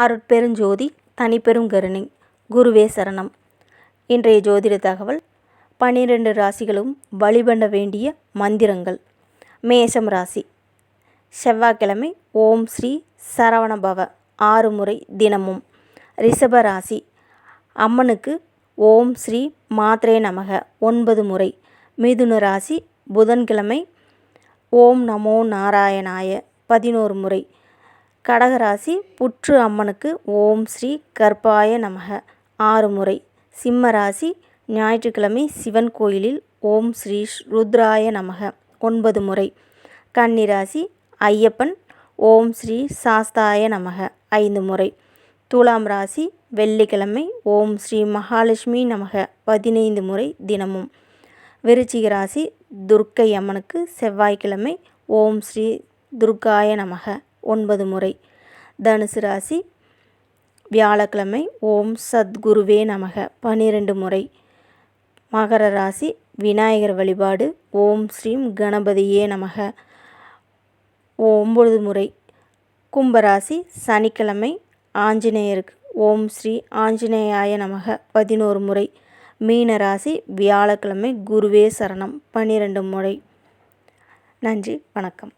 அருட்பெருஞ்சோதி தனிப்பெரும் கருணை குருவே சரணம். இன்றைய ஜோதிட தகவல் 12 ராசிகளும் வழிபட வேண்டிய மந்திரங்கள். மேஷம் ராசி. செவ்வாய்க்கிழமை ஓம் ஸ்ரீ சரவணபவ 6 முறை தினமும். ரிஷப ராசி. அம்மனுக்கு ஓம் ஸ்ரீ மாத்ரே நமக 9 முறை. மிதுன ராசி. புதன்கிழமை ஓம் நமோ நாராயணாய 11 முறை. கடகராசி. புற்று அம்மனுக்கு ஓம் ஸ்ரீ கர்ப்பாய நமக 6 முறை. சிம்ம ராசி. ஞாயிற்றுக்கிழமை சிவன் கோயிலில் ஓம் ஸ்ரீ ருத்ராய நமக 9 முறை. கன்னிராசி. ஐயப்பன் ஓம் ஸ்ரீ சாஸ்தாய நமக 5 முறை. துலாம் ராசி. வெள்ளிக்கிழமை ஓம் ஸ்ரீ மகாலட்சுமி நமக 15 முறை தினமும். விருச்சிக ராசி. துர்க்கை அம்மனுக்கு செவ்வாய்க்கிழமை ஓம் ஸ்ரீ துர்காய நமக 9 முறை. தனுசு ராசி. வியாழக்கிழமை ஓம் சத்குருவே நமக 12 முறை. மகர ராசி. விநாயகர் வழிபாடு ஓம் ஸ்ரீம் கணபதியே நமக 9 முறை. கும்பராசி. சனிக்கிழமை ஆஞ்சநேயருக்கு ஓம் ஸ்ரீ ஆஞ்சநேயாய நமக 11 முறை. மீனராசி. வியாழக்கிழமை குருவே சரணம் 12 முறை. நன்றி, வணக்கம்.